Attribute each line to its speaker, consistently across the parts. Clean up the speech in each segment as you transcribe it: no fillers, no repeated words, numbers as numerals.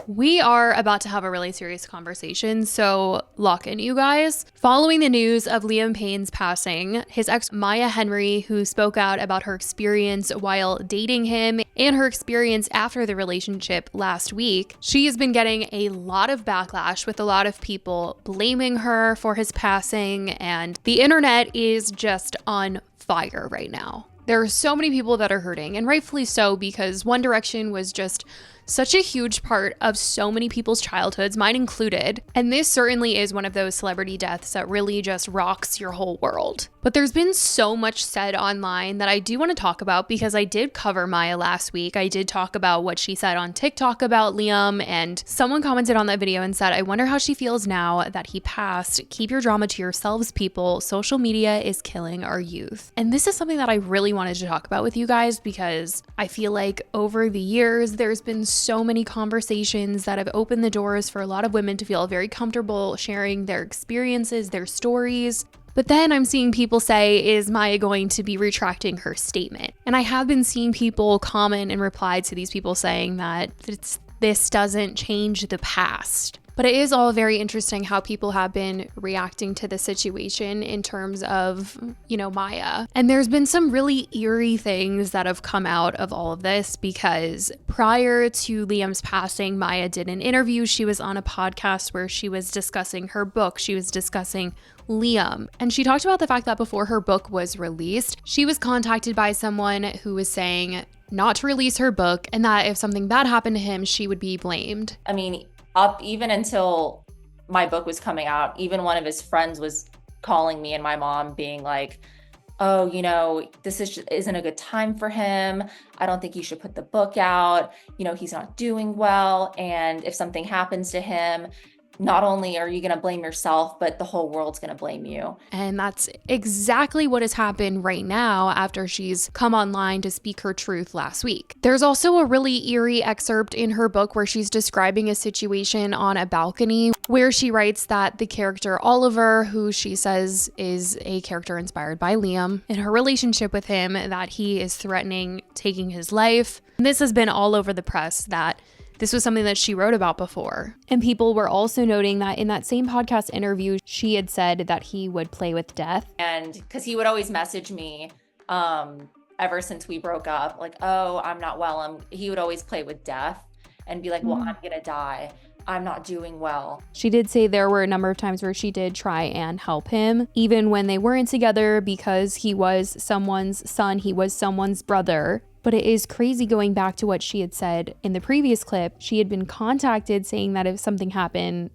Speaker 1: We are about to have a really serious conversation, so lock in, you guys. Following the news of Liam Payne's passing, his ex Maya Henry, who spoke out about her experience while dating him and her experience after the relationship last week, she has been getting a lot of backlash with a lot of people blaming her for his passing, and the internet is just on fire right now. There are so many people that are hurting, and rightfully so, because One Direction was just such a huge part of so many people's childhoods, mine included. And this certainly is one of those celebrity deaths that really just rocks your whole world. But there's been so much said online that I do want to talk about, because I did cover Maya last week. I did talk about what she said on TikTok about Liam, and someone commented on that video and said, I wonder how she feels now that he passed. Keep your drama to yourselves, people. Social media is killing our youth. And this is something that I really wanted to talk about with you guys, because I feel like over the years, there's been so many conversations that have opened the doors for a lot of women to feel very comfortable sharing their experiences, their stories. But then I'm seeing people say, is Maya going to be retracting her statement? And I have been seeing people comment and reply to these people saying that this doesn't change the past. But it is all very interesting how people have been reacting to the situation in terms of, Maya. And there's been some really eerie things that have come out of all of this, because prior to Liam's passing, Maya did an interview. She was on a podcast where she was discussing her book. She was discussing Liam. And she talked about the fact that before her book was released, she was contacted by someone who was saying not to release her book, and that if something bad happened to him, she would be blamed.
Speaker 2: I mean, up even until my book was coming out, even one of his friends was calling me and my mom being like, oh, this isn't a good time for him. I don't think you should put the book out. He's not doing well. And if something happens to him, not only are you going to blame yourself, but the whole world's going to blame you.
Speaker 1: And that's exactly what has happened right now after she's come online to speak her truth last week. There's also a really eerie excerpt in her book where she's describing a situation on a balcony where she writes that the character Oliver, who she says is a character inspired by Liam, in her relationship with him, that he is threatening taking his life. And this has been all over the press, that this was something that she wrote about before. And people were also noting that in that same podcast interview, she had said that he would play with death.
Speaker 2: And because he would always message me ever since we broke up, like, oh, I'm not well. He would always play with death and be like, well, I'm going to die. I'm not doing well.
Speaker 1: She did say there were a number of times where she did try and help him, even when they weren't together, because he was someone's son, he was someone's brother. But it is crazy going back to what she had said in the previous clip. She had been contacted saying that if something happened,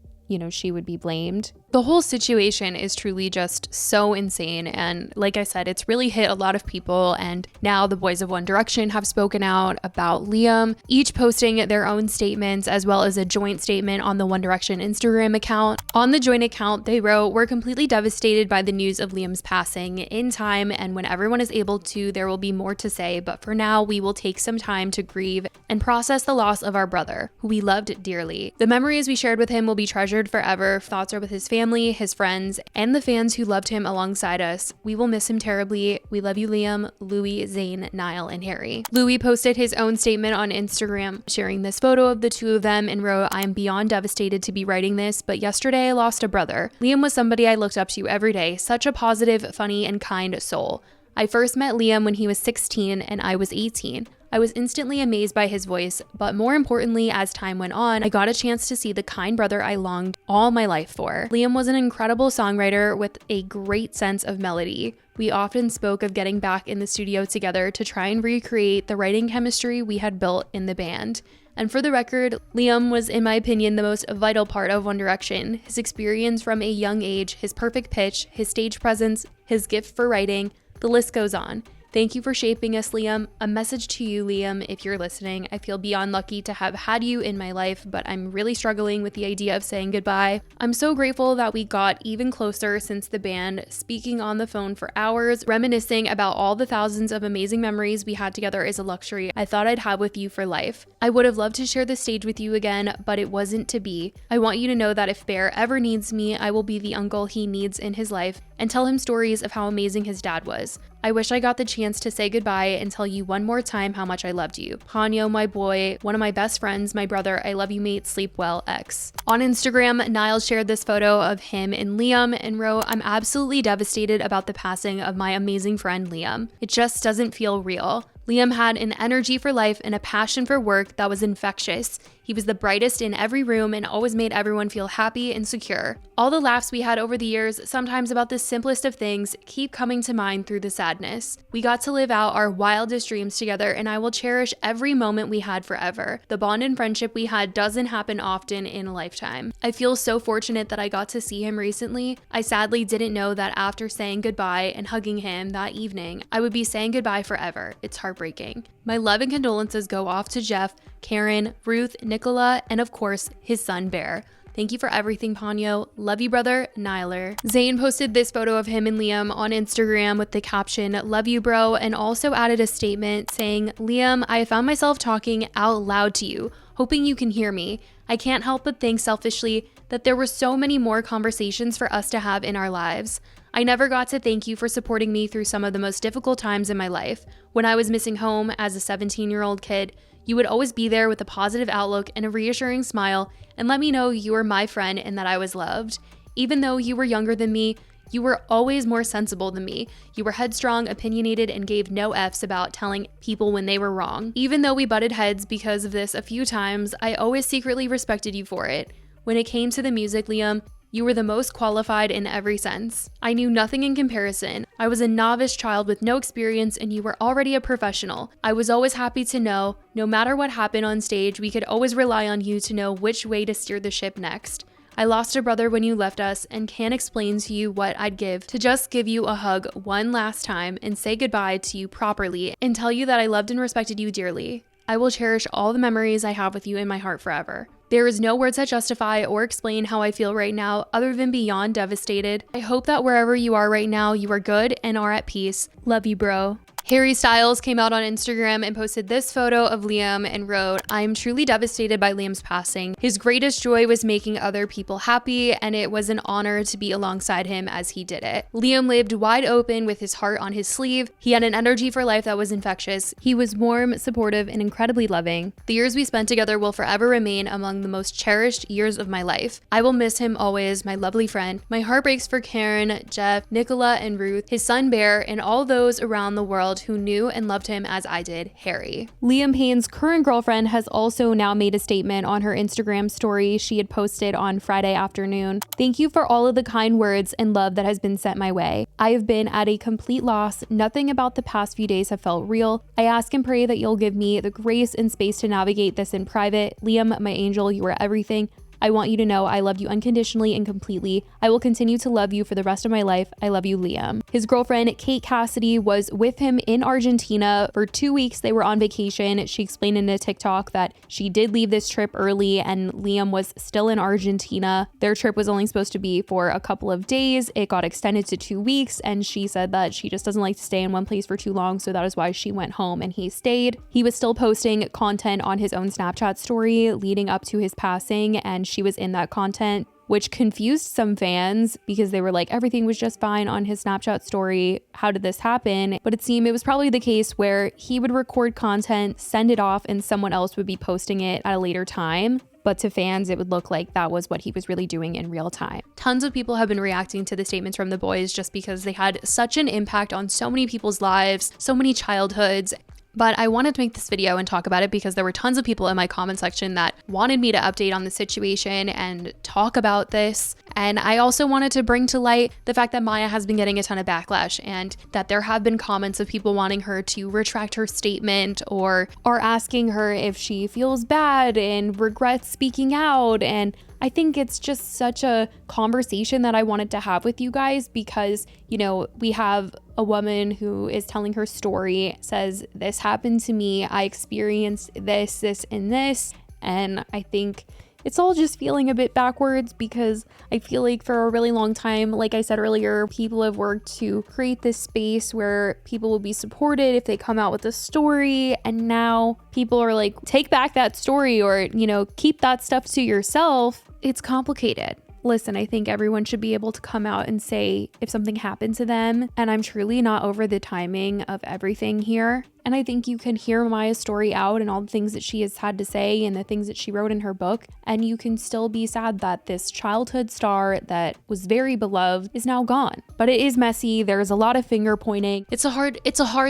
Speaker 1: she would be blamed. The whole situation is truly just so insane. And like I said, it's really hit a lot of people. And now the boys of One Direction have spoken out about Liam, each posting their own statements, as well as a joint statement on the One Direction Instagram account. On the joint account, they wrote, "We're completely devastated by the news of Liam's passing. In time, and when everyone is able to, there will be more to say. But for now, we will take some time to grieve and process the loss of our brother, who we loved dearly. The memories we shared with him will be treasured forever. Thoughts are with his family, his friends, and the fans who loved him alongside us. We will miss him terribly. We love you, Liam, Louis, Zayn, Niall, and Harry." Louis posted his own statement on Instagram, sharing this photo of the two of them, and wrote, "I am beyond devastated to be writing this, but yesterday I lost a brother. Liam was somebody I looked up to every day. Such a positive, funny, and kind soul. I first met Liam when he was 16 and I was 18. I was instantly amazed by his voice, but more importantly, as time went on, I got a chance to see the kind brother I longed all my life for. Liam was an incredible songwriter with a great sense of melody. We often spoke of getting back in the studio together to try and recreate the writing chemistry we had built in the band. And for the record, Liam was, in my opinion, the most vital part of One Direction. His experience from a young age, his perfect pitch, his stage presence, his gift for writing, the list goes on. Thank you for shaping us, Liam. A message to you, Liam, if you're listening. I feel beyond lucky to have had you in my life, but I'm really struggling with the idea of saying goodbye. I'm so grateful that we got even closer since the band, speaking on the phone for hours, reminiscing about all the thousands of amazing memories we had together is a luxury I thought I'd have with you for life. I would have loved to share the stage with you again, but it wasn't to be. I want you to know that if Bear ever needs me, I will be the uncle he needs in his life and tell him stories of how amazing his dad was. I wish I got the chance to say goodbye and tell you one more time how much I loved you. Ponyo, my boy, one of my best friends, my brother, I love you, mate, sleep well, X. On Instagram, Niall shared this photo of him and Liam and wrote, I'm absolutely devastated about the passing of my amazing friend Liam. It just doesn't feel real. Liam had an energy for life and a passion for work that was infectious. He was the brightest in every room and always made everyone feel happy and secure. All the laughs we had over the years, sometimes about the simplest of things, keep coming to mind through the sadness. We got to live out our wildest dreams together, and I will cherish every moment we had forever. The bond and friendship we had doesn't happen often in a lifetime. I feel so fortunate that I got to see him recently. I sadly didn't know that after saying goodbye and hugging him that evening, I would be saying goodbye forever. It's heartbreaking. My love and condolences go off to Jeff, Karen, Ruth, Nicola, and of course, his son Bear. Thank you for everything, Ponyo. Love you, brother, Niler. Zayn posted this photo of him and Liam on Instagram with the caption, love you, bro, and also added a statement saying, Liam, I found myself talking out loud to you, hoping you can hear me. I can't help but think selfishly that there were so many more conversations for us to have in our lives. I never got to thank you for supporting me through some of the most difficult times in my life. When I was missing home as a 17-year-old kid, you would always be there with a positive outlook and a reassuring smile and let me know you were my friend and that I was loved. Even though you were younger than me, you were always more sensible than me. You were headstrong, opinionated, and gave no Fs about telling people when they were wrong. Even though we butted heads because of this a few times, I always secretly respected you for it. When it came to the music, Liam, you were the most qualified in every sense. I knew nothing in comparison. I was a novice child with no experience and you were already a professional. I was always happy to know, no matter what happened on stage, we could always rely on you to know which way to steer the ship next. I lost a brother when you left us and can't explain to you what I'd give to just give you a hug one last time and say goodbye to you properly and tell you that I loved and respected you dearly. I will cherish all the memories I have with you in my heart forever. There is no words that justify or explain how I feel right now other than beyond devastated. I hope that wherever you are right now, you are good and are at peace. Love you, bro. Harry Styles came out on Instagram and posted this photo of Liam and wrote, I am truly devastated by Liam's passing. His greatest joy was making other people happy, and it was an honor to be alongside him as he did it. Liam lived wide open with his heart on his sleeve. He had an energy for life that was infectious. He was warm, supportive, and incredibly loving. The years we spent together will forever remain among the most cherished years of my life. I will miss him always, my lovely friend. My heart breaks for Karen, Jeff, Nicola, and Ruth, his son Bear, and all those around the world who knew and loved him as I did, Harry. Liam Payne's current girlfriend has also now made a statement on her Instagram story she had posted on Friday afternoon. Thank you for all of the kind words and love that has been sent my way. I have been at a complete loss. Nothing about the past few days have felt real. I ask and pray that you'll give me the grace and space to navigate this in private. Liam, my angel, you are everything. I want you to know I love you unconditionally and completely. I will continue to love you for the rest of my life. I love you, Liam. His girlfriend, Kate Cassidy, was with him in Argentina for 2 weeks. They were on vacation. She explained in a TikTok that she did leave this trip early and Liam was still in Argentina. Their trip was only supposed to be for a couple of days. It got extended to 2 weeks, and she said that she just doesn't like to stay in one place for too long, so that is why she went home and he stayed. He was still posting content on his own Snapchat story leading up to his passing, and she was in that content, which confused some fans because they were like, everything was just fine on his Snapchat story. How did this happen? But it seemed it was probably the case where he would record content, send it off, and someone else would be posting it at a later time. But to fans, it would look like that was what he was really doing in real time. Tons of people have been reacting to the statements from the boys just because they had such an impact on so many people's lives, so many childhoods. But I wanted to make this video and talk about it because there were tons of people in my comment section that wanted me to update on the situation and talk about this. And I also wanted to bring to light the fact that Maya has been getting a ton of backlash and that there have been comments of people wanting her to retract her statement or are asking her if she feels bad and regrets speaking out. And I think it's just such a conversation that I wanted to have with you guys because, you know, we have a woman who is telling her story, says, this happened to me, I experienced this, and this. And I think it's all just feeling a bit backwards because I feel like for a really long time, like I said earlier, people have worked to create this space where people will be supported if they come out with a story. And now people are like, take back that story or, you know, keep that stuff to yourself. It's complicated. listen, I think everyone should be able to come out and say if something happened to them. And I'm truly not over the timing of everything here. And I think you can hear Maya's story out and all the things that she has had to say and the things that she wrote in her book. And you can still be sad that this childhood star that was very beloved is now gone. But it is messy. There's a lot of finger pointing. It's a hard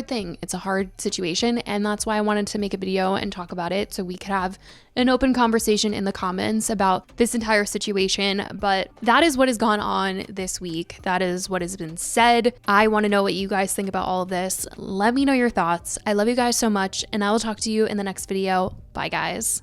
Speaker 1: thing. It's a hard situation. And that's why I wanted to make a video and talk about it so we could have an open conversation in the comments about this entire situation. But that is what has gone on this week. That is what has been said. I want to know what you guys think about all of this. Let me know your thoughts. I love you guys so much, and I will talk to you in the next video. Bye, guys.